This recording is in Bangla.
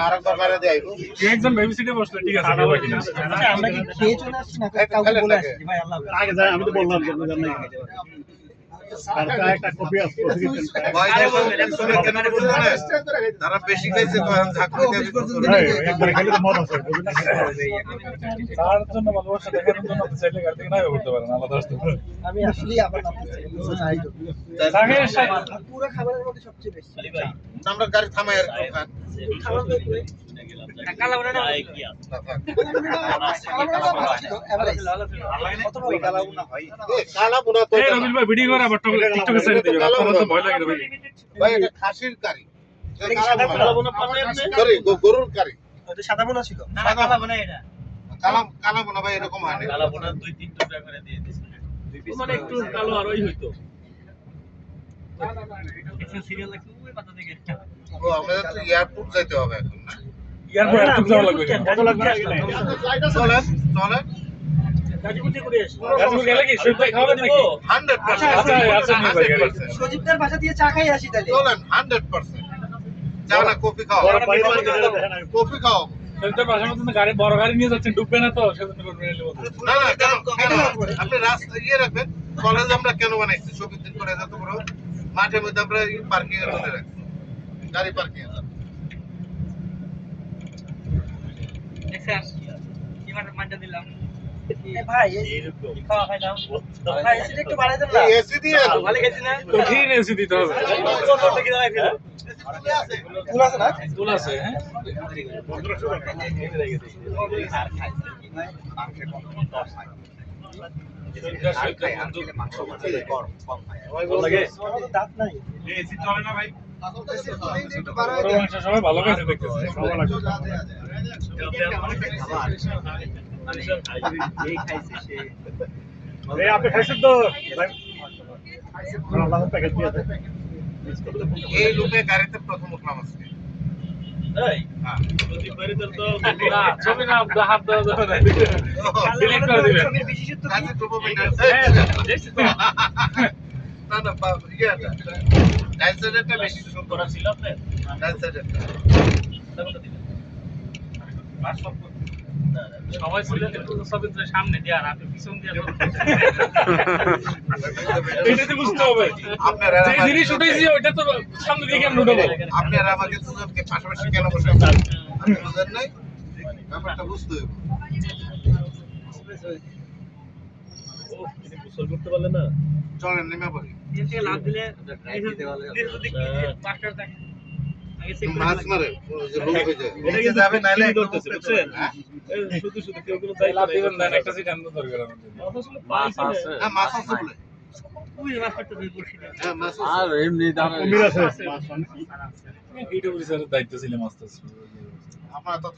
আরেকবার বাইরে দিয়ে আইবো একজন বেবি সিটে বসলে ঠিক আছে আচ্ছা আমরা কি খেয়ে চলে আসছি না কাউকে বলে আসছি ভাই আল্লাহ আগে যাই আমি তো বললাম যে জানি আর একটা কপি আছে তারা বেশি খাইছে কখন ঝাঁকুনি একবার খেলে তো মত আছে তার জন্য ভালোবাসা দেখানোর জন্য আপনি চাইলে গাড়ি থেকে নাইও করতে পারেন আলাদা আসতে আমি আসলেই আবার নামতে চাই তাকে পুরো খাবারের মধ্যে সবচেয়ে বেশি আমরা গাড়ি থামাই আর খান খাবার তো একটু কালা বনা না কি আছে কালা বুনা তো এই রবিল ভাই ভিডিও করে আবার টিকটকে ছেড়ে দিবেন আপনারা তো ভয় লাগে রে ভাই ভাই এটা খাসির কারি কালা বোনা পাবে আপনি কারি গরুর কারি ওটা সাদা বোনা ছিল না কালা বোনা এটা কালা বোনা ভাই এরকম হয় না কালা বোনা 2-3 টুকরা করে দিয়ে দিয়েছে মানে একটু কালো আর ওই হইতো একটা সিরিয়াল দেখতে ওই পাতা থেকে ও আমাদের তো এয়ারপোর্ট যাইতে হবে এখন না এয়ারপোর্ট একটু যাওয়া লাগবে কত লাগবে চলেন চলেন গাজীপুর করে এসো গাজীপুর গেলে কি সুইট ভাই খাওয়াবেন নাকি 100% আচ্ছা আচ্ছা নিয়ে ভাই গাড়ি সজীবদার বাসা দিয়ে চা খাই আসি তাহলে চলেন 100% চা না কফি খাও কফি খাও সুইট ভাই বাসার মধ্যে গাড়ি বড় গাড়ি নিয়ে যাচ্ছেন ডুববে না তো সেজন্য করবেন নিলে বলতে না না কেন আপনি রাস্তা ইয়ে রাখবেন কলেজ আমরা কেন বানাইছি সবই দিন করে যত বড় মাঠের মধ্যে আমরা পার্কিং এর মধ্যে রাখছি গাড়ি পার্কিং এর দেখছেন কি মানটা দিলাম ভাই খাওয়া খাইলাম ভাই এসে একটু বাড়াই দেন না এই এসি দিয়ে ভালো গেছি না তো ঠিক এসি দিতে হবে কত কি দাঁড়াই ফেলো ফুল আছে না তুল আছে হ্যাঁ দাঁত নাই এসি চলে না ভাই বড় মাংস সবাই ভালো কাছে দেখতেছে সবাই লাগবে এই আপনি খাইছেন তো আল্লাহ প্যাকেট দিয়ে দেন এই লোকে গাড়িতে প্রথম উঠলাম আজকে এই যদি পারি তো না ছবি না হাত দাও ডিলিট করে দিবেন ছবির বিশেষত্ব কি কাজে প্রপোমেন্ট না না ইয়ে ডাইন সাইডেরটা বেশি সুন্দর করা ছিল আপনার ডাইন সাইডেরটা কত দিবেন সবাই ছিল কিন্তু সবের সামনে দিয়ে আর আপনি পিছন দিয়ে এটা তো বুঝতে হবে আপনারা যে জিনিস উঠেছি ওইটা তো সামনে দিয়ে কেমন উঠাবো আপনারা আমাকে দুজনকে পাশাপাশি কেন বসাবেন আপনি বুঝেন নাই ব্যাপারটা বুঝতে হবে গোসল করতে পারলে না চলেন নেমে পড়ি তিন থেকে লাভ দিলে যদি পাঁচটা থাকে আগে চেক মাছ মারে লোক হয়ে যায় এটা কিন্তু যাবে নাইলে ধরতেছে বুঝছেন শুধু শুধু কেউ কোনো চাই লাভ দিবেন দেন একটা সিট আনতে দরকার আমাদের মাছ আছে হ্যাঁ মাছ আছে বলে ওই মাছ কাটতে দুই পড়ছি না হ্যাঁ মাছ আছে আর এমনি দাঁড়ায় কুমির আছে এইটা পুলিশের দায়িত্ব ছিল মাস্টার আপনারা তো